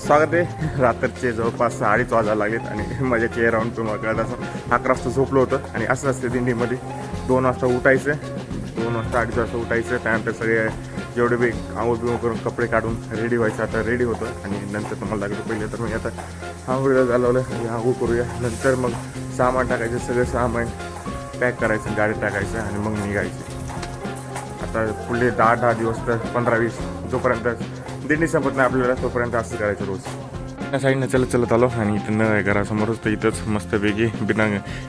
स्वागत आहे. रात्रीचे जवळपास 2:30 वाजायला लागलेत आणि माझ्या चेहऱ्यावरून तुम्हाला कळत असं 11 वाजता झोपलो होतं आणि असं असते दिंडीमध्ये 2 वाजता उठायचं, 2 वाजता 2:30 वाजता उठायचं. त्यानंतर सगळे जेवढे बी आंघोळ बिंघोळ करून कपडे काढून रेडी व्हायचं. आता रेडी होतं आणि नंतर तुम्हाला लागलं पहिले तर मी आता आंघोळीला घालवलं आणि आंघोळ करूया. नंतर मग सामान टाकायचं, सगळं सामान पॅक करायचं, गाडीत टाकायचं आणि मग निघायचं. आता पुढे 10 दिवस तर 15-20 जोपर्यंत दिंडी संपत नाही आपल्याला तोपर्यंत असं करायचं रोज. त्या साईडनं चलत आलो आणि इथं नळ आहे घरासमोरच, तर इथंच मस्तपैकी बिना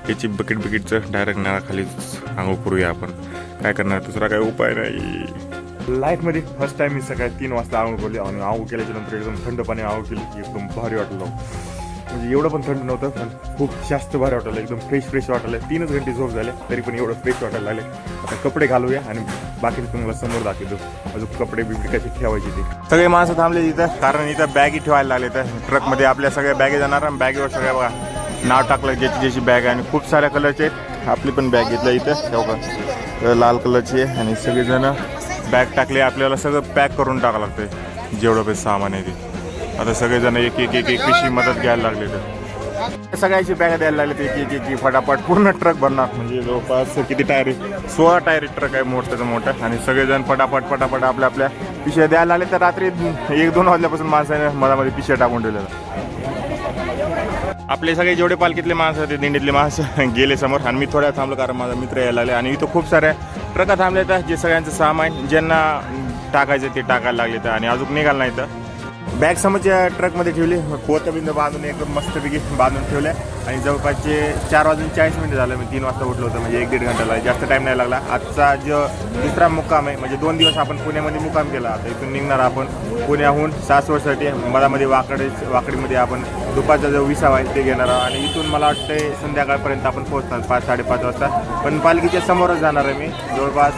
याची बकेटचं डायरेक्ट नळाखालीच आंघोळ करूया आपण. काय करणार, दुसरा काय उपाय नाही. लाईफमध्ये फर्स्ट टाइम मी सकाळी 3 वाजता आंघोळ केली आणि आंघोळ केल्याच्या नंतर एकदम थंड पाणी आंघोळ केली की एकदम भारी वाटलं. म्हणजे एवढं पण थंड नव्हतं पण खूप जास्त भारी वाटलं, एकदम फ्रेश वाटलं. 3 घंटे झोप झाले तरी पण एवढं फ्रेश वाटायला लागले. आता कपडे घालूया आणि बाकी तुम्हाला समोर दाखवतो अजून कपडे बिपडे कसे ठेवायचे ते. सगळे माणसं थांबले इथं कारण इथं बॅगी ठेवायला लागले. तर ट्रकमध्ये आपल्या सगळ्या बॅगे जाणार आणि बॅगेवर सगळ्या बघा नाव टाकलं ज्याची बॅग आहे आणि खूप साऱ्या कलरचे आहेत. आपली पण बॅग घेतलं इथं तेव्हा लाल कलरची आहे आणि सगळेजण बॅग टाकले. आपल्याला सगळं पॅक करून टाकावं लागतं जेवढं काही सामान आहे ते. आता सगळेजण एक पिशवी मदत घ्यायला लागले. तर सगळ्याची बॅग द्यायला लागले एक फटाफट पूर्ण ट्रक भरणार. म्हणजे जवळपास किती टायर आहे, 16 टायर ट्रक आहे मोठं आणि सगळेजण फटाफट आपल्या पिशव्या द्यायला लागले. तर रात्री 1-2 वाजल्यापासून माणसाने मधामध्ये पिशव्या टाकून ठेवलेल्या. आपले सगळे जेवढे पालखीतले माणसं होते दिंडीतले माणसं गेले समोर आणि मी थोड्या थांबलो कारण माझा मित्र यायला लागले. आणि इथं खूप साऱ्या ट्रका थांबले तर जे सगळ्यांचं सामान ज्यांना टाकायचं ते टाकायला लागले. तर आणि अजून निघालं नाही तर बॅग समोरच्या ट्रकमध्ये ठेवली, कोथबिंद बांधून एकदम मस्तपैकी बांधून ठेवल्या. आणि जवळपासचे 4:40 झालं. मी 3 वाजता उठलो होतं म्हणजे 1-1.5 घंटा जास्त टाईम नाही लागला. आजचा जो दुसरा मुक्काम आहे म्हणजे 2 दिवस आपण पुण्यामध्ये मुक्काम केला. आता इथून निघणार आपण पुण्याहून सासवडसाठी. मधामध्ये वाकडीमध्ये आपण दुपारचा जो विसावा आहे ते घेणार आहोत आणि इथून मला वाटतं संध्याकाळपर्यंत आपण पोहोचणार 5-5:30 वाजता. पण पालखीच्या समोरच जाणार आहे मी. जवळपास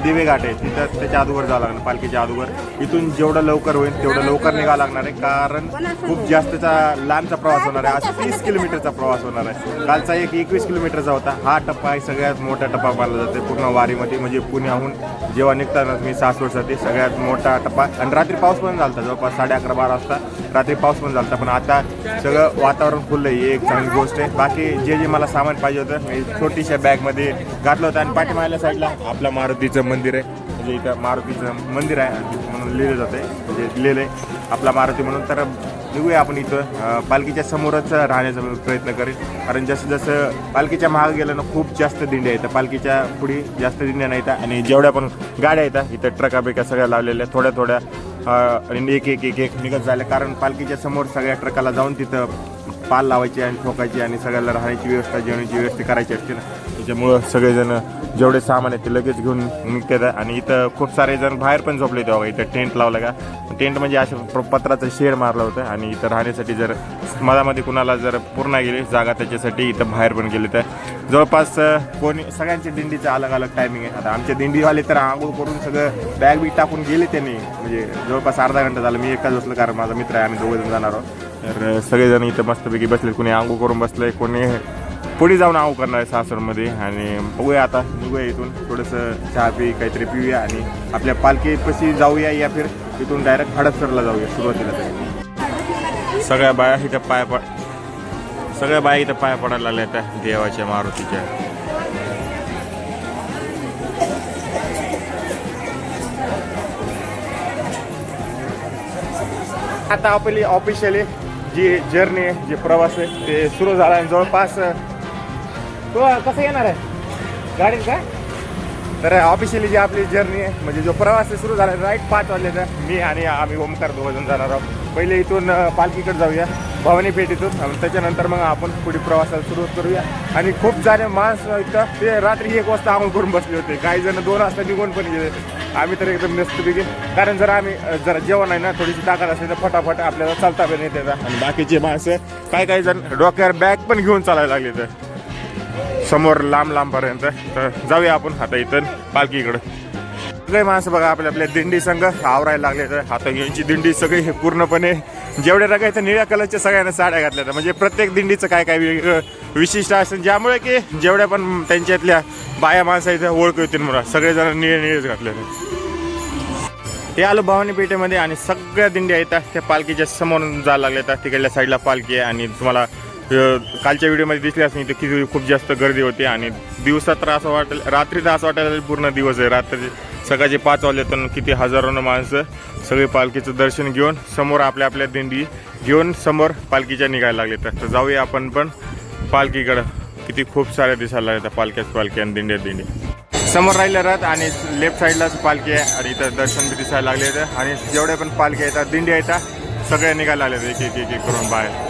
दिवे घाट आहे तिथं, त्याच्या अगोदर जावं लागणार. पालखीच्या अगोदर इथून जेवढं लवकर होईल तेवढं लवकर निघावं लागणार आहे कारण खूप जास्तचा लांबचा प्रवास होणार आहे. आज 30 किलोमीटरचा प्रवास होणार आहे. कालचा 21 किलोमीटरचा होता. हा टप्पा आहे सगळ्यात मोठा टप्पा मानला जातो पूर्ण वारीमध्ये. म्हणजे पुण्याहून जेव्हा निघताना मी सासवडसाठी सगळ्यात मोठा टप्पा. आणि रात्री पाऊस पण झाला जवळपास 11:30-12 वाजता रात्री पाऊस पण झाला. पण आता सगळं वातावरण खुललं ही एक चांगली गोष्ट आहे. बाकी जे मला सामान पाहिजे होतं मी छोटीशा बॅगमध्ये घातलं होतं. आणि पाठीमागल्या साईडला आपलं मारुतीचं मंदिर आहे. म्हणजे इथं मारुतीचं मंदिर आहे म्हणून लिहिलं जातं म्हणजे लिहिलं आहे आपला मारुती म्हणून. तर निघूया आपण इथं पालखीच्या समोरच राहण्याचा प्रयत्न करेन कारण जसं पालखीच्या मागं गेलं ना खूप जास्त दिंड्या येतात. पालखीच्या पुढे जास्त दिंड्या नाही येतात आणि जेवढ्या पण गाड्या येतात इथं ट्रका बेका सगळ्या लावलेल्या थोड्या आणि एक निघत झाल्या कारण पालखीच्या समोर सगळ्या ट्रकाला जाऊन तिथं पाल लावायची आणि ठोकायची आणि सगळ्याला राहण्याची व्यवस्था जेवणाची व्यवस्था करायची असते ना. त्याच्यामुळं सगळेजण जेवढे सामान आहे ते लगेच घेऊन निघतात. आणि इथं खूप सारे जण बाहेर पण झोपले तेव्हा. इथं टेंट लावला का टेंट म्हणजे असं पत्राचं शेड मारलं होतं आणि इथं राहण्यासाठी जर मधामध्ये कुणाला जर पूर्ण गेली जागा त्याच्यासाठी इथं बाहेर पण गेले. तर जवळपास सगळ्यांच्या दिंडीचं अलग टायमिंग आहे. आता आमच्या दिंडीवाले तर आंघोळ करून सगळं बॅग बी टाकून गेले त्यांनी. म्हणजे जवळपास अर्धा घंटा झाला. मी एकटाच बसलो कारण माझा मित्र आहे आम्ही 2 जण जाणार आहोत. तर सगळेजण इथं मस्तपैकी बसले. कोणी आंघोळ करून बसलंय, कोणी पुढे जाऊन आंघोळ करणार आहे सासरमध्ये. आणि बघूया आता निघूया इथून थोडंसं चहा काहीतरी पिऊया आणि आपल्या पालखीपाशी जाऊया या फिर इथून डायरेक्ट हडपसरला जाऊया सुरुवातीला. तरी सगळ्या बाया इथं पाया पडायला लागल्या त्या देवाच्या मारुतीच्या. आता आपली ऑफिशियली जी जर्नी आहे जे प्रवास आहे ते सुरू झाला आहे. जवळपास तो कसं येणार आहे गाडीत का. तर ऑफिशियली जी आपली जर्नी आहे म्हणजे जो प्रवास आहे सुरू झाला आहे राईट 5 वाजल्याचा. मी आणि आम्ही ओमकार 2 जण जाणार आहोत. पहिले इथून पालखीकडे जाऊया भवानी पेठ इथून. त्याच्यानंतर मग आपण पुढे प्रवासाला सुरुवात करूया. आणि खूप सारे माणसं इथं ते रात्री 1 वाजता आंघोळ करून बसले होते. काही जण 2 वाजता निघून पण गेले. आम्ही तर एकदम मस्तपैकी कारण जर आम्ही जरा जेवण आहे ना थोडीशी ताकद असेल तर फटाफट आपल्याला चालता पण येते. आणि बाकीचे माणसं काही जण डोक्यावर बॅग पण घेऊन चालायला लागले तर समोर लांबपर्यंत. तर जाऊया आपण आता इथं पालखीकडं. सगळे माणसं बघा आपल्या दिंडी संघ आवरायला लागले. तर आता यांची दिंडी सगळी हे पूर्णपणे जेवढे रंग आहेत निळ्या कलरच्या सगळ्यांना साड्या घातल्या होत्या. म्हणजे प्रत्येक दिंडीचं काय काय वेगळं विशिष्ट असेल, ज्यामुळे की जेवढ्या पण त्यांच्यातल्या बाया माणसं आहेत ओळख होतील म्हणून सगळेजण निळेच घातले होते. हे आलो भवानी पेठेमध्ये आणि सगळ्या दिंड्या येतात त्या पालखीच्या समोरून जायला लागल्या येतात. तिकडल्या साईडला पालखी आहे आणि तुम्हाला कालच्या व्हिडिओमध्ये दिसली असेल इथे किती खूप जास्त गर्दी होती. आणि दिवसात तर असं वाटेल, रात्री तर असं वाटायला पूर्ण दिवस आहे. रात्री सकाळचे 5 वाजल्यातून किती हजारोनं माणसं सगळे पालखीचं दर्शन घेऊन समोर आपल्या आपल्या दिंडी घेऊन समोर पालखीच्या निघायला लागले. तर जाऊया आपण पण पालखीकडं. किती खूप साऱ्या दिसायला लागल्या पालख्याच पालखी आणि दिंड्या दिंडी समोर राहिल्या राहत आणि लेफ्ट साईडलाच पालखी आहे आणि इथं दर्शन बी दिसायला लागले आहेत. आणि जेवढ्या पण पालखी येतात दिंड्या येतात सगळ्या निघायला लागले एक एक करून बाहेर.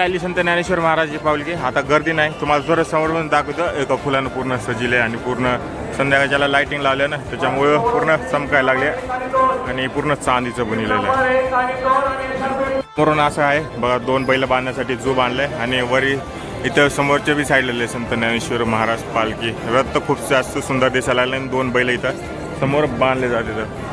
आली संत ज्ञानेश्वर महाराजची पालखी. आता गर्दी नाही, तुम्हाला जर समोरून दाखवतो एका फुलानं पूर्ण सजिले आणि पूर्ण संध्याकाळच्याला लाइटिंग लावल्या ना त्याच्यामुळं पूर्ण चमकायला लागले आणि पूर्ण चांदीचं बनलेलं आहे. समोरून असं आहे बघा 2 बैल बांधण्यासाठी जो बांधलाय आणि वरी इथं समोरच्या बी साईडला संत ज्ञानेश्वर महाराज पालखी रथ खूप जास्त सुंदर दिसायला लागले आणि 2 बैल इथं समोर बांधले जाते.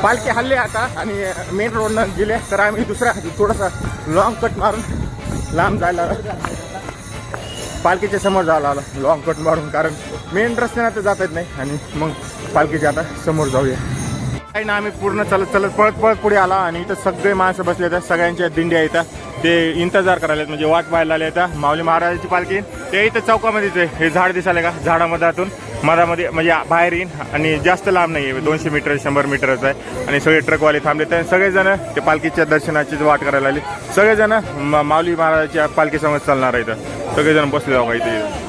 पालखी हल्ले आता आणि मेन रोडनं गेले तर आम्ही दुसरा थोडासा लॉंग कट मारून लांब जायला पालखीच्या समोर जायला आला लॉंग कट मारून, कारण मेन रस्त्यानं तर जाता येत नाही. आणि मग पालखीच्या आता समोर जाऊया. काही ना आम्ही पूर्ण चलत पळत पुढे आला आणि इथं सगळे माणसं बसले आहेत. सगळ्यांच्या दिंड्या येतात ते इंतजार करायला म्हणजे वाट पाहायला आले येतात. माऊली महाराजाची पालखी ते इथं चौकामध्येच आहे. हे झाड दिसायला का झाडामधातून मधामध्ये म्हणजे बाहेर येईन आणि जास्त लांब नाही आहे, 200 मीटर 100 मीटरच आहे. आणि सगळे ट्रकवाले थांबले तर सगळेजण ते पालखीच्या दर्शनाची वाट करायला आले. सगळेजण माऊली महाराजाच्या पालखीसमोर चालणार आहे. इथं सगळेजण बसले जाऊ इथे.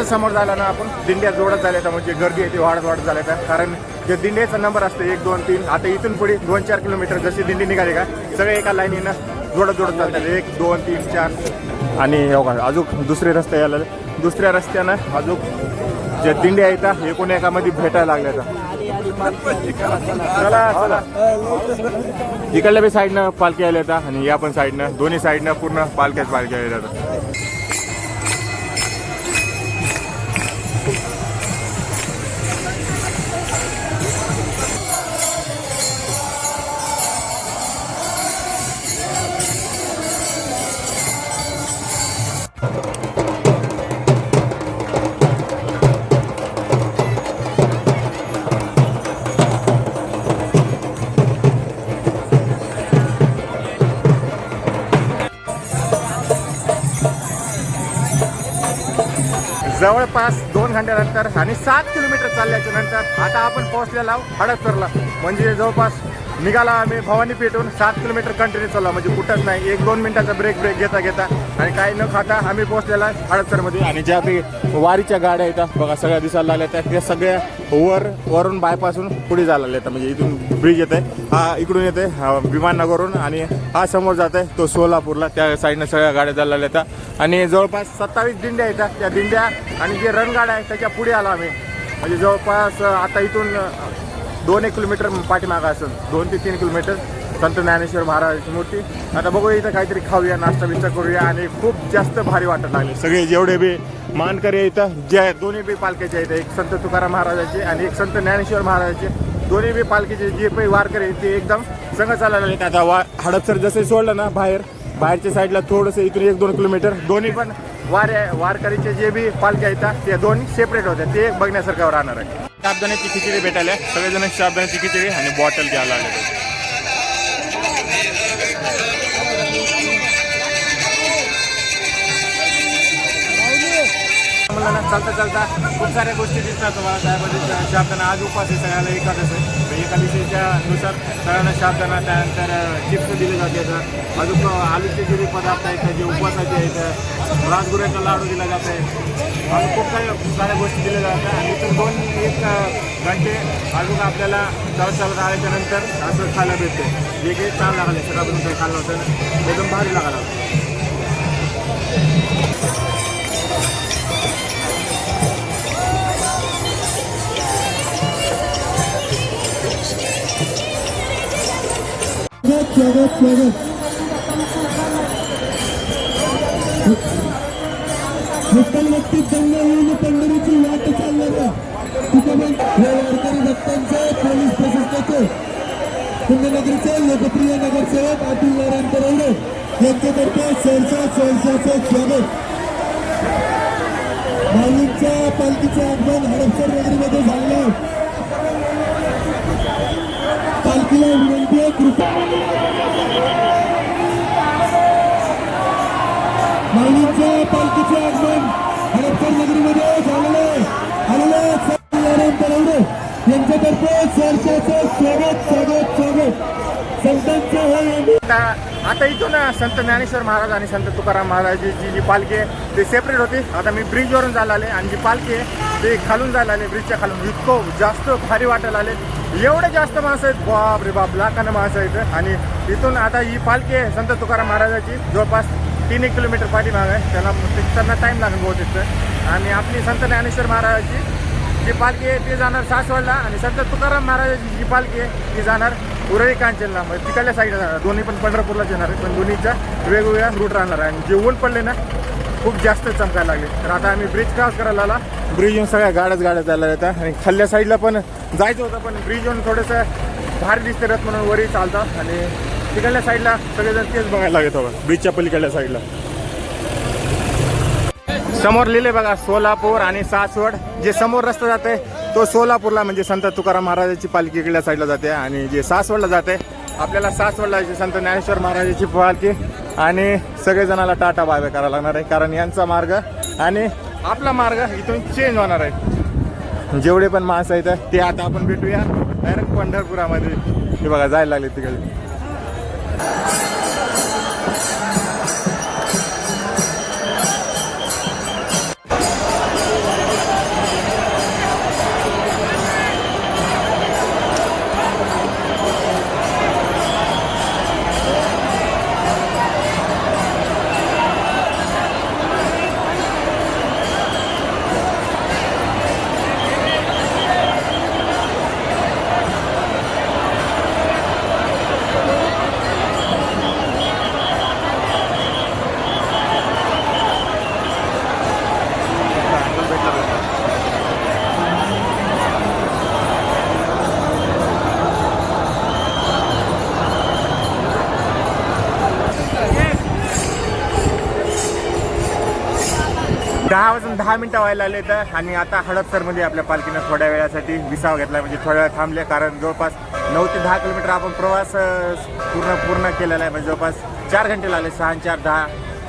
समोर झाला ना आपण दिंड्या जोडत झाल्या तर म्हणजे गर्दी येते वाढत झाल्या तर, कारण जे दिंड्याचा नंबर असते 1 2 3 आता इथून पुढे 2-4 किलोमीटर जशी दिंडी निघाली का सगळे एका लाईनीनं जोडत चालतात 1 2 3 4. आणि अजून दुसरे रस्ते यायला दुसऱ्या रस्त्यानं अजून जे दिंड्या येतात एकूण एकामध्ये भेटायला लागल्या. चला इकडल्या बी साईडनं पालखी यायला येतात आणि या पण साईडनं दोन्ही साईडनं पूर्ण पालख्याच यायला येतात. जवळपास 2 घंट्यानंतर आणि 7 किलोमीटर चालल्याच्या नंतर आता आपण पोहोचलेला आहोत हडपसरला. म्हणजे जवळपास निघाला आम्ही भवानी पेठून 7 किलोमीटर कंटिन्यू चालला म्हणजे कुठंच नाही. 1-2 मिनिटाचा ब्रेक घेता आणि काही न खाता आम्ही पोहोचलेला हडपसरमध्ये. आणि ज्या काही वारीच्या गाड्या येतात बघा सगळ्या दिसायला लागल्या त्या सगळ्या वरून बायपासून पुढे जायला येतात. म्हणजे इथून ब्रिज येत आहे, हा इकडून येते विमाननगरवरून आणि हा समोर जात आहे तो सोलापूरला. त्या साईडनं सगळ्या गाड्या जायला येतात आणि जवळपास 27 दिंड्या येतात. त्या दिंड्या आणि जे रणगाड्या आहेत त्याच्या पुढे आला आम्ही. म्हणजे जवळपास आता इथून 2-1 किलोमीटर पाठीमागं असेल 2 ते 3 किलोमीटर संत ज्ञानेश्वर महाराजांची मूर्ती. आता बघूया इथं काहीतरी खाऊया नाश्ता बिस्टा करूया. आणि खूप जास्त भारी वाटत लागले. सगळे जेवढे बी मानकरी इथं जे दोन्ही बी पालख्याचे आहेत, एक संत तुकाराम महाराजाचे आणि एक संत ज्ञानेश्वर महाराजाचे, दोन्ही बी पालखीचे जे काही वारकरी आहेत ते एकदम सगळं चालायला लागले. आता हडपसर जसं सोडलं ना बाहेरच्या साईडला थोडंसं इथून 1-2 किलोमीटर दोन्ही पण वारकरीचे जे बी पालख्या येतात ते दोन्ही सेपरेट होत्या. ते बघण्यासारखं राहणार आहे. साबुदाण्याची खिचडी भेटायला सगळेजण साबुदाण्याची खिचडी आणि बॉटल घ्यायला आले. मला चालता चालता खूप साऱ्या गोष्टी दिसतात तुम्हाला. त्यामध्ये साबुदाणा आज उपास आहे, सगळ्याला एकादश आहे. एकादशीच्या नुसार सगळ्यांना साबुदाणा, त्यानंतर चिप्स दिले जाते. अजून आलूचे जे पदार्थ आहेत जे उपवासाचे आहेत, राजगुऱ्याचा लाडू दिला जात आहे. अजून खूप साऱ्या गोष्टी दिल्या जातात. आणि इथून 2-1 घंटे अजून आपल्याला चालत आल्याच्या नंतर असं खायला भेटते. जे काही छान लागले सकाळपासून काही खाल्लं होतं एकदम भारी लागायला. विठ्ठल भक्ती दंगा येऊन पंढरीची वाट चालणाऱ्या वारकरी भक्तांचे पोलीस प्रशासनाचे पुण्यनगरीचे लोकप्रिय नगरसेवक अतुल नारायण तरवडे यांच्यातर्फे सहर्षाचे स्वागत. माऊलींच्या पालखीचे आगमन हडपसर नगरीमध्ये झालं. पालखीला विनंती आहे कृपा. माऊलींच्या पालखीचे आगमन हडपसर नगरीमध्ये झालेले नारायण तरवडे यांच्यातर्फे सहर्षाचे स्वागत. संतांचे आता इथून संत ज्ञानेश्वर महाराज आणि संत तुकाराम महाराजांची जी पालखी आहे ते सेपरेट होती. आता मी ब्रिजवरून जायला आले आणि जी पालखी आहे ते खालून जायला आले. ब्रिजच्या खालून इतकं जास्त भारी वाटायला आले. एवढे जास्त माणसं आहेत, बाप रे बाप, लाखानं माणसं आहेत. आणि इथून आता ही पालखी आहे संत तुकाराम महाराजाची जवळपास 3-1 किलोमीटर पाठीमाग आहे. त्यांना टाईम लागेल बहुतेक. आणि आपली संत ज्ञानेश्वर महाराजाची जी पालखी आहे ती जाणार सासवडला आणि संत तुकाराम महाराजाची जी पालखी आहे ती जाणार उरळी कांचनला. म्हणजे तिकडल्या साईडला जाणार. दोन्ही पण पंढरपूरलाच येणार आहे, पण दोन्हीच्या वेगवेगळ्या रूट राहणार आहे. आणि जे ऊन पडले ना खूप जास्त चमकायला लागले. तर आता आम्ही ब्रिज क्रॉस करायला आला. ब्रिज येऊन सगळ्या गाड्या जायला येतात. आणि खाल्ल्या साईडला पण जायचं होतं, पण ब्रिज येऊन थोडंसं भारी दिसते रथ म्हणून वरही चालतात. आणि तिकडल्या साईडला सगळेजण तेच बघायला लागत होतं ब्रिजच्या पलीकडल्या साईडला. समोर लिहिले बघा सोलापूर आणि सासवड. जे समोर रस्ता जाते तो सोलापूरला म्हणजे संत तुकाराम महाराजाची पालखी इकडल्या साईडला जाते. आणि जे सासवडला जाते आपल्याला सासवडला संत ज्ञानेश्वर महाराजाची पालखी. आणि सगळेजणाला टाटा बाय बाय करायला लागणार आहे, कारण यांचा मार्ग आणि आपला मार्ग इथून चेंज होणार आहे. जेवढे पण माणसं आहेत ते आता आपण भेटूया डायरेक्ट पंढरपुरामध्ये. हे बघा जायला लागले तिकडे. दहा वाजून 10 मिनिटं व्हायला आले तर. आणि आता हडपसरमध्ये आपल्या पालखीनं थोड्या वेळासाठी विसावा घेतला, म्हणजे थोड्या वेळ थांबले. कारण जवळपास 9 ते 10 किलोमीटर आपण प्रवास पूर्ण केलेला आहे. म्हणजे जवळपास 4 घंटे लागले. 6 आणि 4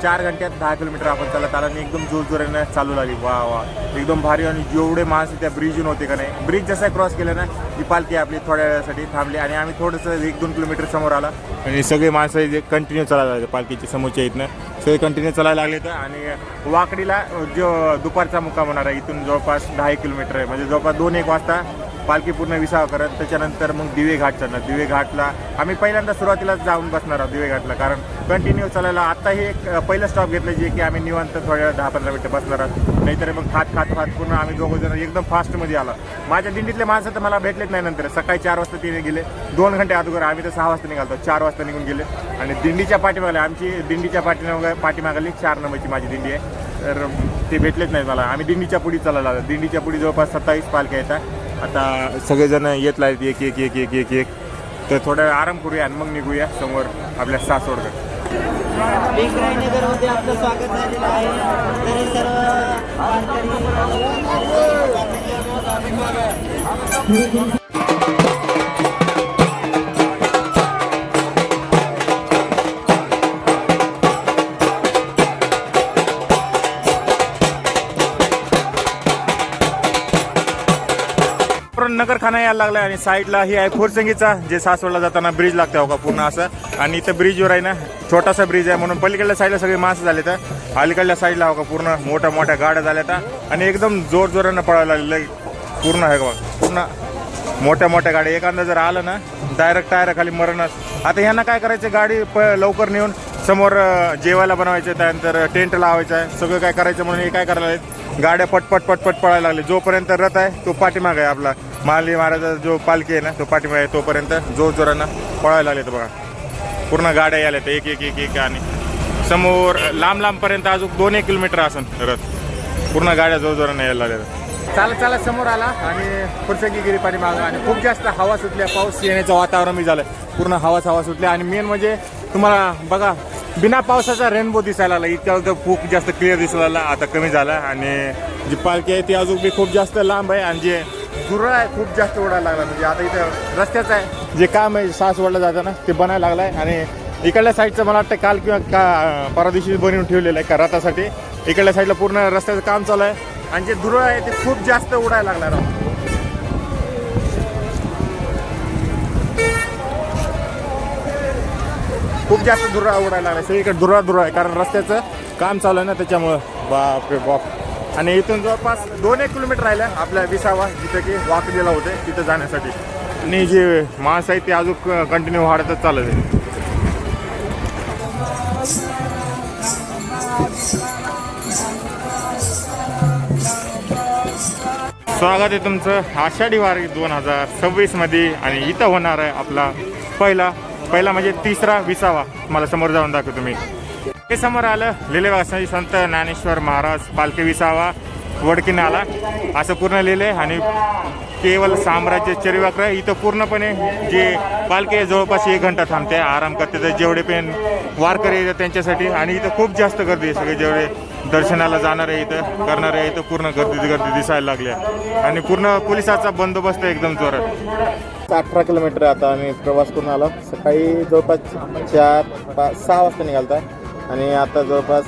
4 घंट्यात 10 किलोमीटर आपण चालत आला आणि एकदम जोरजोराने चालू लागली. वा एकदम भारी. आणि जेवढे माणसं त्या ब्रिजून होते का नाही, ब्रिज जसा क्रॉस केला ना ही पालखी आपली थोड्या वेळासाठी थांबली. आणि आम्ही थोडंसं 1-2 किलोमीटर समोर आला आणि सगळे माणसं जे कंटिन्यू चालायला लागले पालखीच्या समोरच्या इथनं सगळे कंटिन्यू चालायला लागले. तर आणि वाकडीला जो दुपारचा मुक्काम होणार आहे इथून जवळपास 10 किलोमीटर आहे. म्हणजे जवळपास 2-1 वाजता पालखी पूर्ण विसावा करत. त्याच्यानंतर मग दिवे घाट चढणार. दिवे घाटला आम्ही पहिल्यांदा सुरुवातीलाच जाऊन बसणार आहोत दिवे घाटला, कारण कंटिन्यू चालायला. आता हे एक पहिलं स्टॉप घेतलं जे की आम्ही निवांत थोड्या 10-15 मिनिटं बसणार आहोत. नाहीतर मग खात पूर्ण आम्ही दोघं जण एकदम फास्टमध्ये आला. माझ्या दिंडीतले माणसं तर मला भेटलेच नाही. नंतर सकाळी 4 वाजता तिने गेले. 2 घंटे अगोदर आम्ही तर 6 वाजता निघालतो. 4 वाजता निघून गेले. आणि दिंडीच्या पाठीमागले आमची दिंडीच्या पाठीमागली 4 नंबरची माझी दिंडी आहे. तर ते भेटलेच नाही मला. आम्ही दिंडीच्या पुढी चालायला आलो. दिंडीच्या पुढी जवळपास 27 पालख्या येतात. आता सगळेजण येत आहेत एक एक एक एक एक एक तर थोडा वेळ आराम करूया आणि मग निघूया समोर आपल्या सासवडकडे. नगरमध्ये आपलं स्वागत झालेलं आहे. तरी सर्व वारकरी नगरखाना यायला लागलाय आणि साईडला ही आहे फुरसंगीचा जे सासवडला जाताना ब्रिज लागतं हो का पूर्ण असं. आणि इथं ब्रिजवर आहे ना छोटासा ब्रिज आहे म्हणून पलीकडल्या साईडला सगळे माणसं झाले तर अलीकडल्या साईडला हो का पूर्ण मोठ्या मोठ्या गाड्या झाल्या तर आणि एकदम जोरानं पळायला लागलेलं पूर्ण आहे का पूर्ण मोठ्या मोठ्या गाड्या. एखादा जर आलं ना डायरेक्ट टायर खाली मरणच. आता ह्यांना काय करायचं गाडी लवकर नेऊन समोर जेवायला बनवायचं त्यानंतर टेंट लावायचं आहे सगळं काय करायचं म्हणून हे काय करायला लागले गाड्या पटपट पटपट पळायला लागले. जोपर्यंत रथ आहे तो पाठीमाग आहे आपला महाली महाराजा जो पालखी आहे ना तो पाठीमाग आहे तोपर्यंत जोरानं पळायला लागले. तर बघा पूर्ण गाड्या यायला एक एक एक एक आणि समोर लांब लांबपर्यंत अजून 2-1 किलोमीटर असेल रथ. पूर्ण गाड्या जोरानं यायला लागल्या. चालत समोर आला आणि फुरसंगी गिरी पाठीमागं आणि खूप जास्त हवा सुटल्या. पाऊस येण्याचं वातावरण मी झालं पूर्ण हवा सुटल्या आणि मेन म्हणजे तुम्हाला बघा बिना पावसाचा रेनबो दिसायला लागला. इतका खूप जास्त क्लिअर दिसायला लागला. आता कमी झाला आणि जी पालखी आहे ती अजून बी खूप जास्त लांब आहे आणि जे धुरळा आहे खूप जास्त उडायला लागला. म्हणजे आता इथं रस्त्याचं आहे जे काम आहे सासवडला जाताना ते बनायला लागलं आहे आणि इकडल्या साईडचं मला वाटतं काल किंवा परवा दिवशी बनवून ठेवलेलं आहे का रथासाठी. इकडल्या साईडला पूर्ण रस्त्याचं काम चालू आहे आणि जे धुरळ आहे ते खूप जास्त उडायला लागणार आहे. खूप जास्त धुरळा उडायला लागला सगळीकडे धुरळा आहे कारण रस्त्याचं काम चालू आहे ना त्याच्यामुळं. बापरे बाप. आणि इथून जवळपास 2-1 किलोमीटर राहिलं आपल्या विसावा जिथं की वाकलेला होते तिथं जाण्यासाठी. आणि जे माणसं आहेत ते अजून कंटिन्यू वाढतच चालत आहे. स्वागत आहे तुमचं आषाढी वारी 2026 मध्ये आणि इथं होणार आहे आपला पहिला म्हणजे तिसरा विसावा. मला समोर जाऊन दाखवतो तुम्ही. हे समोर आलं लिहिलेलं संत ज्ञानेश्वर महाराज पालखी विसावा वडकीने आला असं पूर्ण लिहिलंय आणि केवळ साम्राज्य चरिवाक्र इथं पूर्णपणे जे पालखी आहे जवळपास 1 घंटा थांबते आराम करते. तर जेवढे पण वारकरी येतात त्यांच्यासाठी आणि इथं खूप जास्त गर्दी आहे. सगळे जेवढे दर्शनाला जाणारे इथं करणारे इथं पूर्ण गर्दी दिसायला लागली आणि पूर्ण पोलिसाचा बंदोबस्त एकदम जोरात. 18 किलोमीटर आता आम्ही प्रवास करून आलो. सकाळी जवळपास 4-6 वाजता निघालता आणि आता जवळपास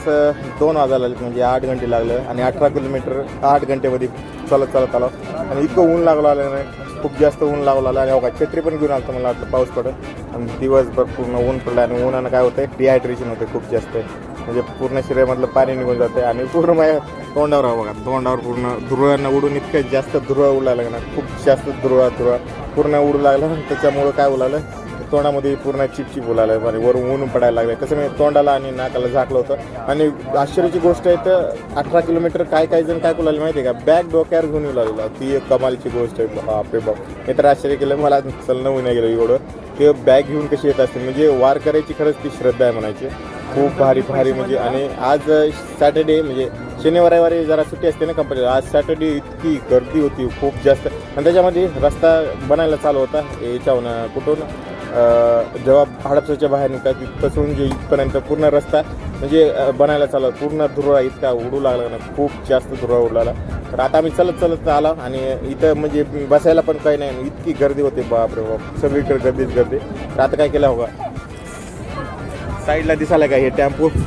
2 वाजायला लागले म्हणजे 8 घंटे लागलं आणि 18 किलोमीटर 8 घंटेमध्ये चालत आलो आणि इतकं ऊन लागलं आलं नाही. खूप जास्त ऊन लागलं आलं आणि अवघा छत्री पण घेऊन आलं मला वाटलं पाऊस पडत आणि दिवसभर पूर्ण ऊन पडलं आणि उन्हानं काय होतं डिहायड्रेशन होतं खूप जास्त म्हणजे पूर्ण शरीरामधलं पाणी निघून जातं आणि पूर्ण माझ्या तोंडावर बघा तोंडावर पूर्ण धुरळांना उडून इतकं जास्त धुरळा उडायला लागला खूप जास्त धुरळा पूर्ण उडू लागला. त्याच्यामुळं काय उलालं तोंडामध्ये पूर्ण चिपचिप उलालं आणि वरून ऊन पडायला लागलं. कसं म्हणजे तोंडाला आणि नाकाला झाकलं होतं. आणि आश्चर्याची गोष्ट आहे तर 18 किलोमीटर काही जण काय बोलायला माहिती आहे का बॅग डोक्यावर घेऊन येऊ लागला. ती एक कमालीची गोष्ट आहे. बापरे बाप हे तर आश्चर्य केलं मला चलणं होऊन गेलं एवढं ते बॅग घेऊन कशी येत असते म्हणजे वार करायची खरंच ती श्रद्धा आहे म्हणायची. खूप भारी म्हणजे आणि आज सॅटर्डे म्हणजे शनिवार रविवारी जरा सुट्टी असते ना कंपनीला. आज सॅटर्डे इतकी गर्दी होती खूप जास्त आणि त्याच्यामध्ये रस्ता बनायला चालू होता याच्याहून कुठून जेव्हा हडपसरच्या बाहेर निघतात तिथपासून जे इथपर्यंत पूर्ण रस्ता म्हणजे बनायला चालू पूर्ण धुरळा इतका उडू लागला ना खूप जास्त धुरळा उडू लागला. तर आता आम्ही चालत आलो आणि इथं म्हणजे बसायला पण काही नाही इतकी गर्दी होते बापरे बाप सगळीकडे गर्दीच गर्दी. तर आता काय केलं होगा साईडला दिसायला का हे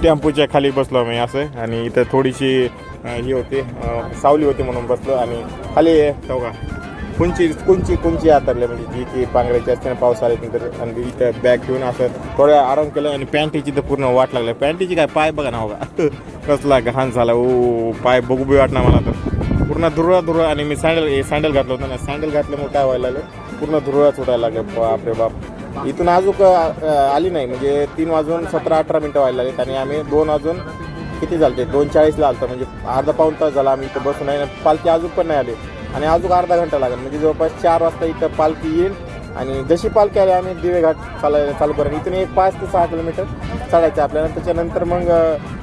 टेम्पोच्या खाली बसलो आम्ही असं आणि इथं थोडीशी ही होती सावली होती म्हणून बसलो आणि खाली हो का कुंची आतरले म्हणजे जी की पांघरायची असते ना पाऊस आल्यानंतर आणि इथं बॅग घेऊन असं थोडं आराम केलं आणि पॅन्टीची तर पूर्ण वाट लागलं. पॅन्टीची काय पाय बघा ना हो का कसला घाण झाला ओ पाय बघू बी वाटणार मला तर पूर्ण धुरळा आणि मी सँडल घातलं होतं ना सँडल घातल्यामुळे काय व्हायला लागलं पूर्ण धुरळाच उडायला लागलं बापरे बाप. इथून अजून आली नाही म्हणजे 3 वाजून 17-18 मिनटं व्हायला लागेल आणि आम्ही 2 वाजून किती झालते 2:40ला आलतो म्हणजे अर्धा-पाऊण तास झाला आम्ही इथं बसून आहे. पालखी अजून पण नाही आली आणि अजून अर्धा घंटा लागेल म्हणजे जवळपास 4 वाजता इथं पालखी येईल आणि जशी पालखी आली आम्ही दिवेघाट चालू करेन. इथून एक 5 ते 6 किलोमीटर चढायचं आपल्याला. त्याच्यानंतर मग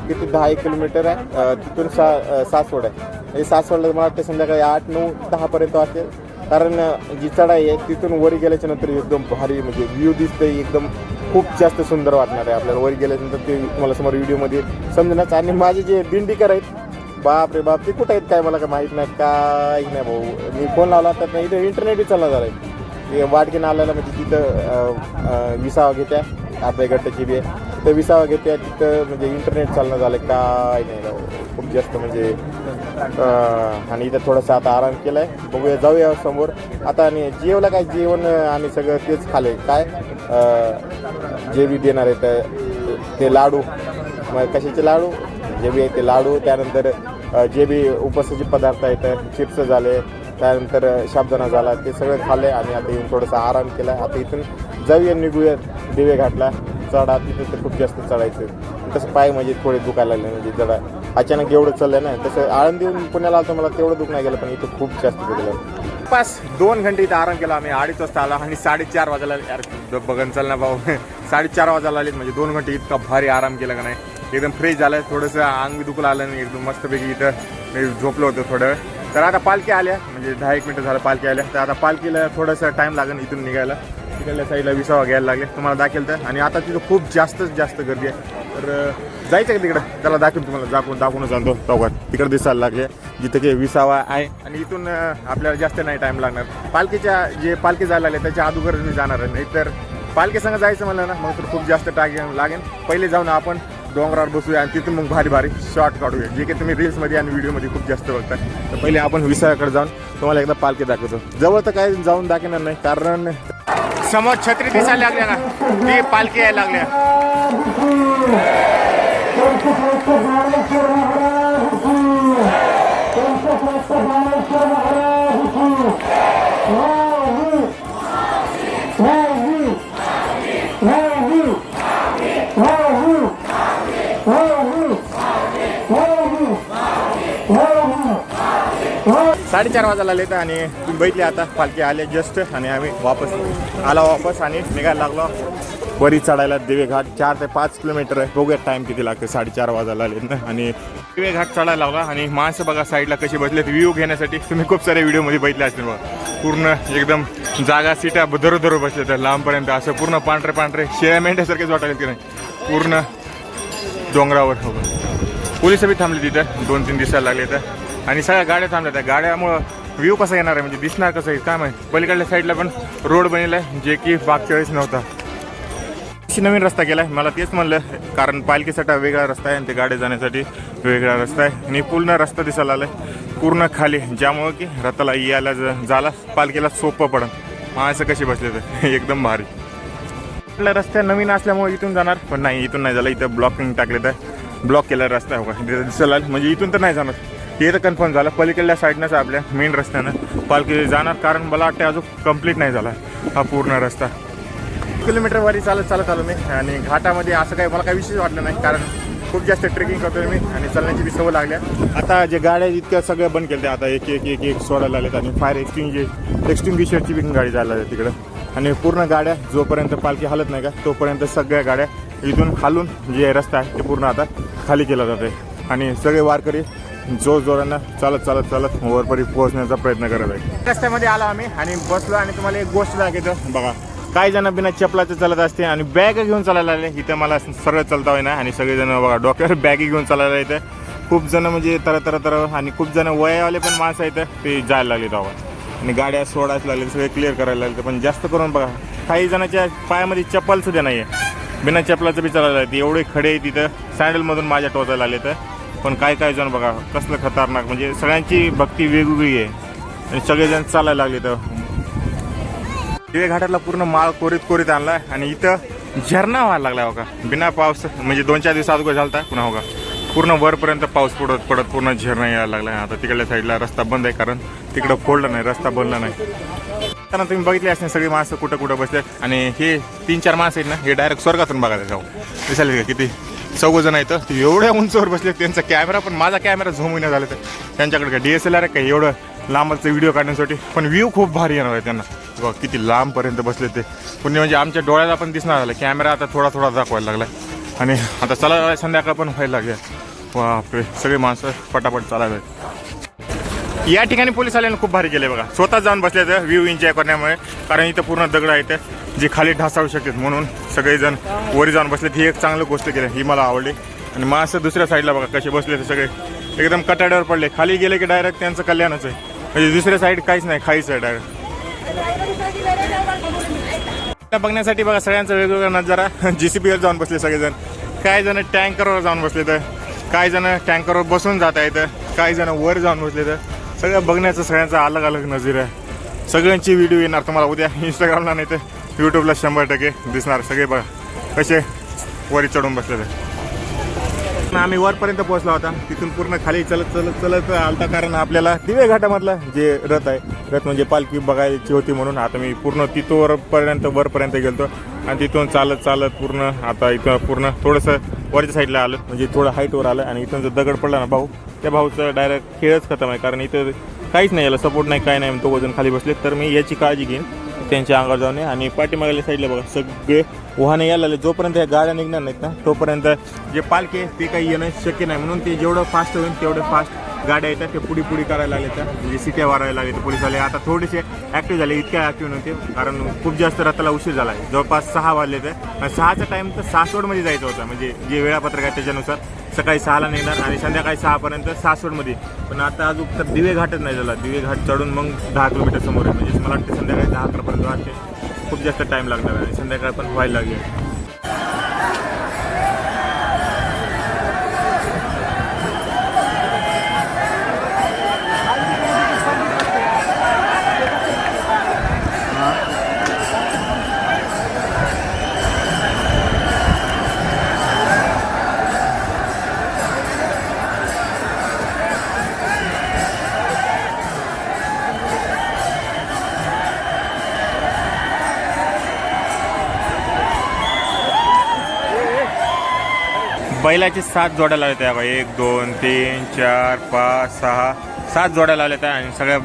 किती 10-1 किलोमीटर आहे तिथून सासवड आहे म्हणजे सासवडला मला वाटतं संध्याकाळी 8-9-10 पर्यंत वाजते कारण जी चढाई आहे तिथून वर गेल्याच्या नंतर एकदम भारी म्हणजे व्ह्यू दिसतंय एकदम खूप जास्त सुंदर वाटणार आहे आपल्याला वर गेल्यानंतर ते तुम्हाला समोर व्हिडिओमध्ये समजणार. आणि माझे जे दिंडीकर आहेत बाप रे बाप ते कुठं आहेत काय मला काय माहीत नाही काय नाही भाऊ. मी फोन लावला तर नाही इथं इंटरनेटही चालला झालं आहे वाडकी नाल्याला म्हणजे तिथं विसावा घेत्या अर्धा गट्ट्याची बी आहे तिथं विसावा घेत्या तिथं म्हणजे इंटरनेट चालणं झालं काय नाही भाऊ खूप जास्त म्हणजे. आणि इथं थोडंसं आता आराम केला आहे बघूया जाऊया समोर आता. आणि जेवला काय जेवण आम्ही सगळं तेच खाले काय जे बी देणार आहेत ते लाडू मग कशाचे लाडू जे बी आहे ते लाडू त्यानंतर जे बी उपवासाचे पदार्थ आहेत चिप्स झाले त्यानंतर साबुदाणा झाला ते सगळं खाल्ले. आणि आता येऊन थोडासा आराम केला. आता इथून जाऊया निघूया दिवे घाटला चढा तिथं तर खूप जास्त चढायचं तसं पाय म्हणजे थोडे दुखायला लागले म्हणजे जरा अचानक एवढं चाललं ना तसं आळंदीहून पुण्याला आलं तर मला तेवढं दुख नाही गेलं पण इथं खूप जास्त दुखलं. 2 घंटे इथं आराम केला आम्ही 2:30 वाजता आला आणि 4:30 वाजायला यार बघन चाल ना भाऊ 4:30 वाजायला आले म्हणजे 2 घंटे इतका भारी आराम केला का नाही एकदम फ्रेश झालं थोडंसं अंग बी दुखलं आलं नाही एकदम मस्तपैकी इथं मी झोपलो होतो थोडं. तर आता पालखी आल्या म्हणजे 10-1 मिनटं झालं पालखी आल्या तर आता पालखीला थोडंसं टाईम लागेल इथून निघायला. तिकडल्या साईडला विसावा घ्यायला लागले तुम्हाला दाखवेल तर. आणि आता तिथं खूप जास्त गर्दी आहे तर जायचं का तिकडं त्याला दाखवेल तुम्हाला दाखवूनच आणतो चौकात तिकडे दिसायला लागले जिथं की विसावा आहे. आणि इथून आपल्याला जास्त नाही टाईम लागणार पालखीच्या जे पालखी जायला लागले त्याच्या अगोदर मी जाणार आहे. नाहीतर पालखी संग जायचं म्हणलं ना मग तर खूप जास्त टाईम लागेल. पहिले जाऊन आपण डोंगरावर बसूया आणि तिथून मग भारी शॉट काढूया जे की तुम्ही रील्समध्ये आणि व्हिडिओमध्ये खूप जास्त बघता. तर पहिले आपण विसाव्याकडे जाऊन तुम्हाला एकदा पालखी दाखवतो. जवळ तर काय जाऊन दाखवणार नाही कारण समोर छत्री दिसायला लागल्या ना ती पालखी यायला लागल्या. साडेचार वाजायला आले तर आणि तुम्ही बघितले आता पालखी आले जस्ट आणि आम्ही वापस आणि निघायला लागलो वरी चढायला दिवे घाट 4 ते 5 किलोमीटर आहे. बघूया टाईम किती लागते 4:30 वाजायला आले ना. आणि दिवे घाट चढायला लागला आणि माणसं बघा साईडला कशी बसलेत व्ह्यू घेण्यासाठी तुम्ही खूप सारे व्हिडिओमध्ये बघितले असतील बघा पूर्ण एकदम जागा सीटा धरू बसले तर लांबपर्यंत असं पूर्ण पांढरे शेळ्या मेंढ्यासारखेच वाटायला की नाही पूर्ण डोंगरावर. पोलिस बी थांबले तिथं 2-3 दिसायला लागले तर. आणि सगळ्या गाड्या थांबल्या त्या गाड्यामुळं व्ह्यू कसा येणार आहे म्हणजे दिसणार कसं आहे काय माहिती. पलीकडल्या साईडला पण रोड बनेला आहे जे की मागच्या वेळेस नव्हता. नवीन रस्ता केला आहे मला तेच म्हणलं कारण पालखीसाठी वेगळा रस्ता आहे आणि ते गाड्या जाण्यासाठी वेगळा रस्ता आहे. आणि पूर्ण रस्ता दिसायला आला आहे पूर्ण खाली ज्यामुळं की रथाला यायला झाला पालखीला सोपं पडन. माणसं कशी बसले तर एकदम भारी. रस्ता नवीन असल्यामुळे इथून जाणार पण नाही इथून नाही झालं इथं ब्लॉकिंग टाकले तर ब्लॉक केला रस्ता हो का दिसायला म्हणजे इथून तर नाही जाणार हे तर कन्फर्म झालं. पलीकडल्या साईडनंच आपल्या मेन रस्त्यानं पालखी जाणार कारण मला वाटतं अजून कंप्लीट नाही झाला हा पूर्ण रस्ता. किलोमीटरवरी चालत आलो मी आणि घाटामध्ये असं काही मला काही विशेष वाटलं नाही कारण खूप जास्त ट्रेकिंग करतोय मी आणि चालण्याची बी सवय लागल्या. आता जे गाड्या इतक्या सगळ्या बंद केल्या आता एक सोडायला लागलेत आणि फायर एक्सटिंग्विशरची बी गाडी जायला लागली तिकडं. आणि पूर्ण गाड्या जोपर्यंत पालखी हलत नाही का तोपर्यंत सगळ्या गाड्या इथून खालून जे रस्ता आहे ते पूर्ण आता खाली केला जाते. आणि सगळे वारकरी जोरानं चालत वरपर्यंत पोहोचण्याचा प्रयत्न करत आहे. रस्त्यामध्ये आलो आम्ही आणि बसलो आणि तुम्हाला एक गोष्ट दाखवतो बघा. काही जण बिना चपलाचं चालत असते आणि बॅग घेऊन चालायला लागले. इथं मला सरळ चालता होईना आणि सगळेजण बघा डोक्यावर बॅग घेऊन चालायला येतं. खूप जण म्हणजे तर आणि खूप जण वयावाले पण माणसं आहेत ते जायला लागले तेव्हा आणि गाड्या सोडायला लागले सगळे क्लिअर करायला लागले. पण जास्त करून बघा काही जणांच्या पायामध्ये चप्पल सुद्धा नाही आहे बिना चपलाचं बी चालायला लागते. एवढे खडे आहे तिथं सँडलमधून माझ्या टोचायला आले तर. पण काय जण बघा कसलं खतरनाक म्हणजे सगळ्यांची भक्ती वेगवेगळी आहे आणि सगळेजण चालायला लागले तर. दिवे घाटातला पूर्ण माळ कोरीत आणला आणि इथं झरणा व्हायला लागला हो का बिना पाऊस म्हणजे 2-4 दिवस अगोदर झालता पुन्हा हो का पूर्ण वरपर्यंत पाऊस पडत पूर्ण झरणा यायला लागला. आता तिकडल्या साईडला रस्ता बंद आहे कारण तिकडं फोडलं नाही रस्ता बनला नाही. कारण तुम्ही बघितले असणे सगळी माणसं कुठं बसल्यात आणि हे 3-4 माणसं आहेत ना हे डायरेक्ट स्वर्गातून बघायला जाऊ दिसायला का किती 6 जण आहेत ते एवढ्या उंचवर बसले. त्यांचा कॅमेरा पण माझा कॅमेरा झूम होईना झाला तर त्यांच्याकडे काय DSLR आहे का एवढं लांबचं व्हिडिओ काढण्यासाठी. पण व्ह्यू खूप भारी येणार आहे त्यांना बघा किती लांबपर्यंत बसले ते पुण्य म्हणजे आमच्या डोळ्याला पण दिसणार झालं. कॅमेरा आता थोडा दाखवायला लागला आणि आता चला संध्याकाळ पण व्हायला लागल्या. बापरे सगळे माणसं पटापट चालायला या ठिकाणी पोलीस आल्यानं खूप भारी केले बघा, स्वतः जाऊन बसले तर व्ह्यू एन्जॉय करण्यामुळे, कारण इथं पूर्ण दगड आहेत जे खाली ढासाळू शकतात म्हणून सगळेजण वरी जाऊन बसलेत. ही एक चांगली गोष्ट केली, ही मला आवडली. आणि मग असं दुसऱ्या साईडला बघा कसे बसले ते सगळे एकदम कटाड्यावर पडले, खाली गेले की डायरेक्ट त्यांचं कल्याणच आहे. म्हणजे दुसऱ्या साईड काहीच नाही, खाईच आहे डायरेक्ट. बघण्यासाठी बघा सगळ्यांचा वेगवेगळा नजारा. JCBवर जाऊन बसले सगळेजण, काही जण टँकरवर जाऊन बसले तर, काही जण टँकरवर बसून जात आहेत, काही जण वर जाऊन बसले तर. सगळं बघण्याचं सगळ्यांचा अलग अलग नजीर आहे. सगळ्यांची व्हिडिओ येणार तुम्हाला उद्या इंस्टाग्रामला, नाही तर यूट्यूबला 100% दिसणार. सगळे बघा कसे वरी चढून बसले तर. आम्ही वरपर्यंत पोहोचला होता, तिथून पूर्ण खाली चलत आलता, कारण आपल्याला दिवे घाटामधला जे रथ आहे, रथ म्हणजे पालखी बघायची होती म्हणून. आता मी पूर्ण तिथं वरपर्यंत गेलो आणि तिथून चालत पूर्ण आता इथं पूर्ण थोडंसं वरच्या साईडला आलं, म्हणजे थोडं हाईटवर आलं. आणि इथून जर दगड पडला ना भाऊ, त्या भाऊचं डायरेक्ट खेळच खतम आहे, कारण इथं काहीच नाही, याला सपोर्ट नाही, काय नाही. तो वजन खाली बसले तर मी याची काळजी घेईन त्यांच्या अंगावर जाऊन. आणि पाठीमागल्या साईडला बघा सगळे वाहने यायला लागले. जोपर्यंत या गाड्या निघणार नाहीत ना तोपर्यंत जे पालखी आहे ते काही येणं शक्य नाही, म्हणून ते जेवढं फास्ट होईल तेवढं फास्ट गाड्या येतात, ते पुढी करायला लागले तर, म्हणजे सिट्या वारायला लागले. पोलीसवाले आता थोडेसे ॲक्टिव्ह झाले, इतक्या ॲक्टिव्ह नव्हते कारण खूप जास्त रथाला उशीर झाला आहे. जवळपास 6 वाजले तर, 6चा टाईम तर सासवडमध्ये जायचं होता, म्हणजे जे वेळापत्रक आहे त्याच्यानुसार सकाळी 6ला निघणार आणि संध्याकाळी 6पर्यंत सासवडमध्ये. पण आता अजून तर दिवे घाटच नाही झाला, दिवे घाट चढून मग 10 किलोमीटर समोर आहे, म्हणजे मला वाटते संध्याकाळी 10-11पर्यंत वाटते. खूप जास्त टाईम लागणार आहे आणि संध्याकाळ पण व्हायला लागली. बैलाचे 7 जोड्या लावल्या त्या बघा, 1 2 3 4 5 6 7 जोड्या लावल्या त्या. आणि सगळ्या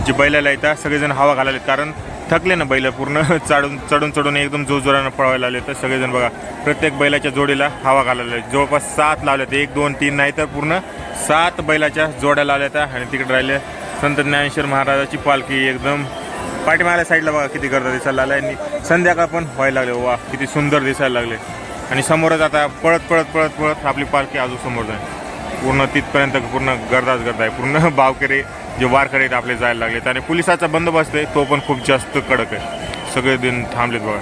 जे बैलाला येतात सगळेजण हवा घालायला, कारण थकले ना बैल पूर्ण चढून एकदम जोरानं पळवायला आले. तर सगळेजण बघा प्रत्येक बैलाच्या जोडीला हवा घालायला जवळपास 7 लावल्या त्या, 1 2 3 नाही तर पूर्ण 7 बैलाच्या जोड्या लावल्या त्या. आणि तिकडे राहिले संत ज्ञानेश्वर महाराजाची पालखी. एकदम पाठीमागल्या साईडला बघा किती गर्दी दिसायला लागली आणि संध्याकाळ पण व्हायला लागले. वा किती सुंदर दिसायला लागले. आणि समोरच आता पळत आपली पालखी अजून समोर जाईल, पूर्ण तिथपर्यंत पूर्ण गर्दाच आहे. पूर्ण बावकरी जे वारकरी आहेत आपले जायला लागलेत. आणि पोलिसाचा बंदोबस्त आहे तो पण खूप जास्त कडक आहे, सगळे दिन थांबलेत बघा.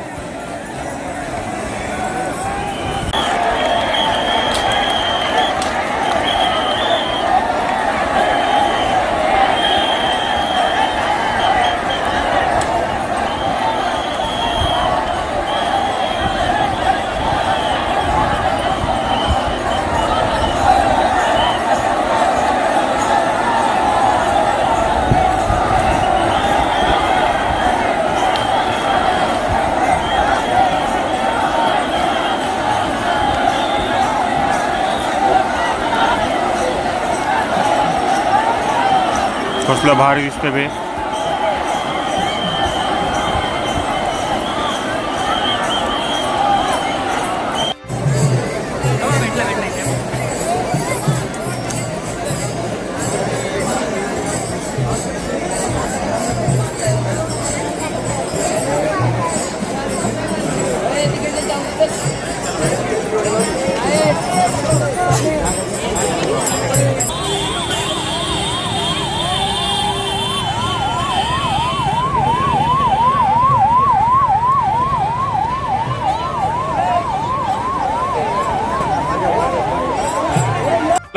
कसलं भारी दिसतं बे.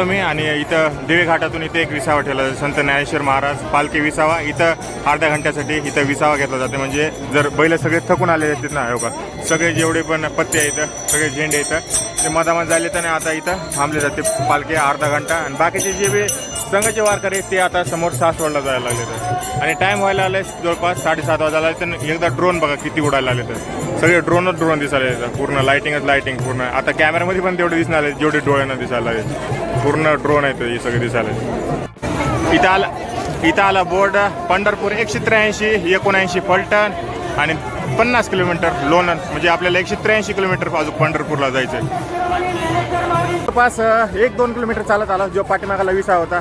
मी आणि इथं दिवे घाटातून इथे एक विसावा ठेवला, संत ज्ञानेश्वर महाराज पालखी विसावा. इथं अर्ध्या घंट्यासाठी इथं विसावा घेतला जाते. म्हणजे जर बैल सगळे थकून आलेले आहेत ना, हो का, सगळे जेवढे पण पत्ते आहेत सगळे झेंडे येतात ते मधामध झाले तर आता इथं थांबले जाते पालखी अर्धा घंटा. आणि बाकीचे जे बी संघाचे वारकरी ते आता समोर सासवडला जायला लागले. आणि टाईम व्हायला आले जवळपास 7:30 वाजायला. तर एकदा ड्रोन बघा किती उडायला लागले, तर सगळे ड्रोन दिसायला येतात. पूर्ण लाईटिंग पूर्ण. आता कॅमेऱ्यामध्ये पण तेवढे दिसणार आहेत जेवढे डोळ्यांना दिसायला लागले. पूर्ण ड्रोन आहेत हे सगळे दिसायला. इथं आला बोर्ड पंढरपूर 183 79 फलटण आणि 50 किलोमीटर लोणंद. म्हणजे आपल्याला 183 किलोमीटर अजून पंढरपूरला जायचं आहे. जवळपास 1-2 किलोमीटर चालत आला. जो पाठीमागाला विसावा होता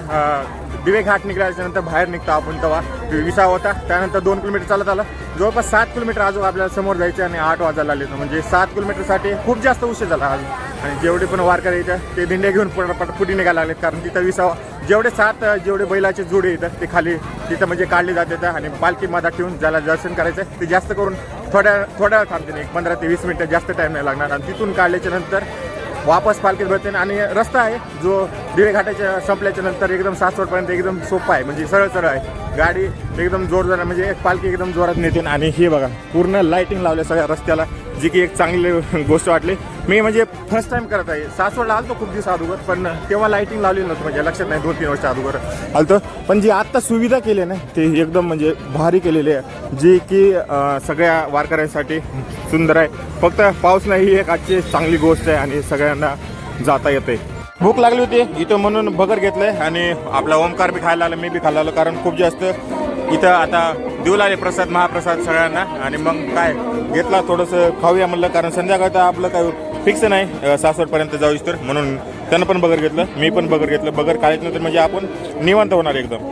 दिवे घाट निघाल्याच्या नंतर बाहेर निघतो आपण तेव्हा विसावा होता. त्यानंतर 2 किलोमीटर चालत आलं, जवळपास 7 किलोमीटर अजून आपल्याला समोर जायचं आणि 8 वाजायला आले. म्हणजे 7 किलोमीटरसाठी खूप जास्त उशीर झाला आज. आणि जेवढे पण वारकरी येतात ते दिंड्या घेऊन पुढे निघायला लागलेत, कारण तिथं विसावा जेवढे बैलाचे जोडे येतात ते खाली तिथं म्हणजे काढले जातात आणि पालखी मादा ठेवून ज्याला दर्शन करायचं ते जास्त करून थोड्या थांबते, एक 15 ते 20 मिनिटं, जास्त टाईम नाही लागणार. आणि तिथून काढल्याच्या नंतर वापस पालखीत भरते. आणि रस्ता आहे जो दिवे घाटाच्या संपल्याच्या नंतर एकदम सासवडपर्यंत एकदम सोपा आहे, म्हणजे सरळ आहे. गाडी एकदम जोरदार, म्हणजे एक पालखी एकदम जोरात नेते. आणि हे बघा पूर्ण लाईटिंग लावल्या सगळ्या रस्त्याला, जी की एक चांगली गोष्ट वाटली. मी म्हणजे फर्स्ट टाइम करत आहे. सासवडला आलतो खूप दिवस अगोदर, पण तेव्हा लाईटिंग लावली नव्हतं, म्हणजे लक्षात नाही, 2-3 वर्ष अगोदर आलतो. पण जी आत्ता सुविधा केली ना ते एकदम म्हणजे भारी केलेली आहे, जी की सगळ्या वारकऱ्यांसाठी सुंदर आहे. फक्त पाऊस नाही ही एक आजची चांगली गोष्ट आहे आणि सगळ्यांना जाता येते. भूक लागली होती इथं म्हणून बगर घेतलंय आणि आपला ओमकार बी खायला आला, मी बी खायला आलो, कारण खूप जास्त इथं आता देऊ लागले प्रसाद महाप्रसाद सगळ्यांना. आणि मग काय घेतला, थोडंसं खाऊया म्हणलं, कारण संध्याकाळचं आपलं काय फिक्स नाही सासवडपर्यंत जाऊच तर, म्हणून त्यानं पण बगर घेतलं, मी पण बगर घेतलं. बगर खायचं नंतर म्हणजे आपण निवांत होणार एकदम.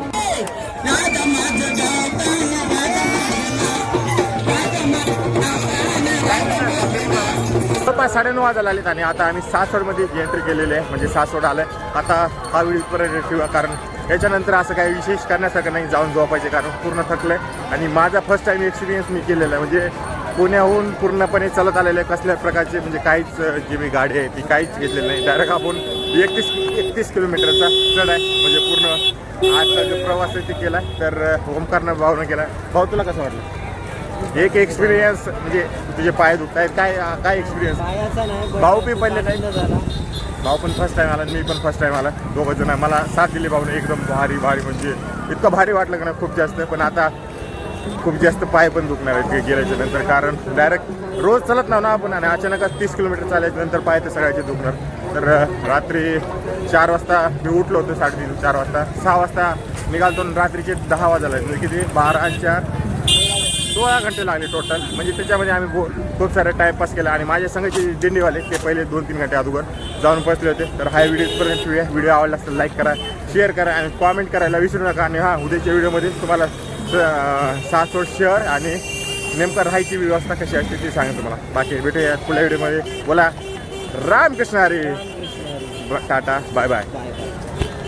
जवळपास 9:30 वाजायला आलेत आणि आता आम्ही सासवडमध्ये एंट्री केलेली आहे, म्हणजे सासवड आलं. आता हा व्हिडिओ परत ठेवा, कारण याच्यानंतर असं काही विशेष करण्यासारखं नाही, जाऊन झोपायचे, कारण पूर्ण थकलं आहे. आणि माझा फर्स्ट टाईम एक्सपिरियन्स मी केलेला आहे, म्हणजे पुण्याहून पूर्णपणे चालत आलेलं आहे. कसल्या प्रकारचे म्हणजे काहीच जी मी गाडी आहे ती काहीच घेतलेली नाही. डायरेक्ट आपण 31 किलोमीटरचा चढ आहे, म्हणजे पूर्ण आजचा जो प्रवास आहे ते केला. तर ओमकारनं भावनं केला. भाऊ तुला कसं वाटलं? एक एक्सपिरियन्स म्हणजे तुझे पाय दुखतायत, काय एक्सपिरियन्स? पायाचा नाही, भाऊ बी पहिले नाही, झाला. भाऊ पण फर्स्ट टाइम आला, मी पण फर्स्ट टाइम आला. दोघं जण मला साथ दिली भाऊने, एकदम भारी म्हणजे इतकं भारी वाटलं का ना खूप जास्त. पण आता खूप जास्त पाय पण दुखणार आहेत गेल्याच्या नंतर, कारण डायरेक्ट रोज चालत ना आपण आणि अचानकच 30 किलोमीटर चालायच्या नंतर पाय तर सगळ्याचे दुखणार. तर रात्री 4 वाजता मी उठलो होतो, 3:30 4 वाजता. 6 वाजता निघालतो, रात्रीचे 10 वाजायला, म्हणजे किती 12 आणि 4 16 घंटे लागले टोटल. म्हणजे त्याच्यामध्ये आम्ही खूप सारा टाईमपास केला. आणि माझ्या संघाचे दिंडीवाले ते पहिले 2-3 घंटे अगोदर जाऊन बसले होते. तर हा व्हिडिओपर्यंत ठेवूया. व्हिडिओ आवडला असेल लाईक करा, शेअर करा आणि कॉमेंट करायला विसरू नका. आणि उद्याच्या व्हिडिओमध्ये तुम्हाला सासवड शहर आणि नेमकं राहायची व्यवस्था कशी असते ते सांगेन तुम्हाला. बाकी भेटूया पुढल्या व्हिडिओमध्ये. बोला रामकृष्ण हरी, टाटा, बाय बाय.